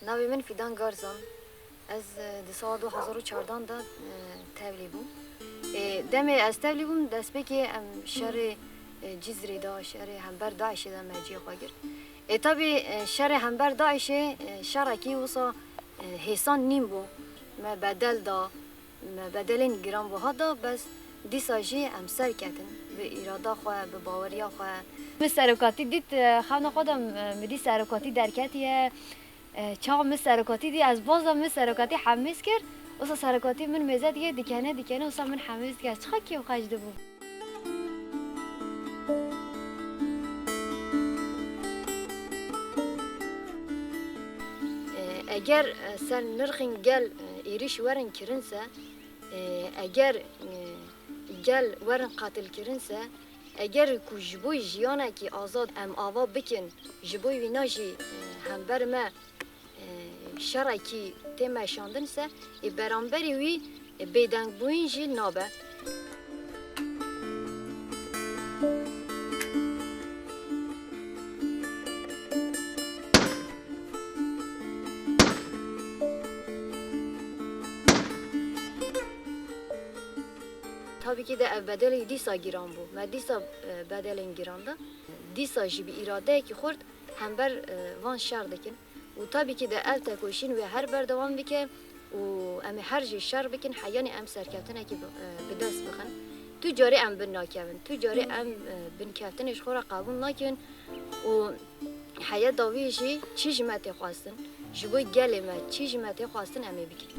ناوی من فیدان گارزان از دی سال 2014 دا تبلی بوم دم از تبلی بوم دست بکی شهر جزری دا شهر همبر داعش دا مرجی خواگر tabi şer hember Daiş'e şeraki olsa hesan nîm bû me bedel da me bedelên giran bû hada bes dîsa jî em serketin bi îrada xwe bi baweriya xwe min serokatî dît xewna xwe da min dî serokatî derketiye çawa min serokatî dî ez baza min serokatî hemîz kir wisa serokatî min mêze dike dikene wisa min hemîz dike çiqa kêf xweş dibû eğer ser nırxın gel êriş werin kirinse eğer gel werin qatil kirinse eğer ku ji bo jiyanekî azad em ava bikin ji bo wî na jî hember me şerekî tê meşandinse beramberî wî bêdengbûyîn jî nabe. Tabii ki de ev bedeli dîsa giran bû. Me dîsa bedelên giran da dîsa jî bi îradeyekî xurt hember van şer dikin. û tabii ki de ev tekoşîn ve her berdewam bike û em ê her jî şer bikin heyanî em serkeftinekî bi dest bixin. Tu carî em bin nakevin. Tu carî em binkeftinê ji xwe re qebûl nakin û heya dawî jî çi ji me tê xwastin ji bo gelê me çi ji me tê xwastin em ê bikin.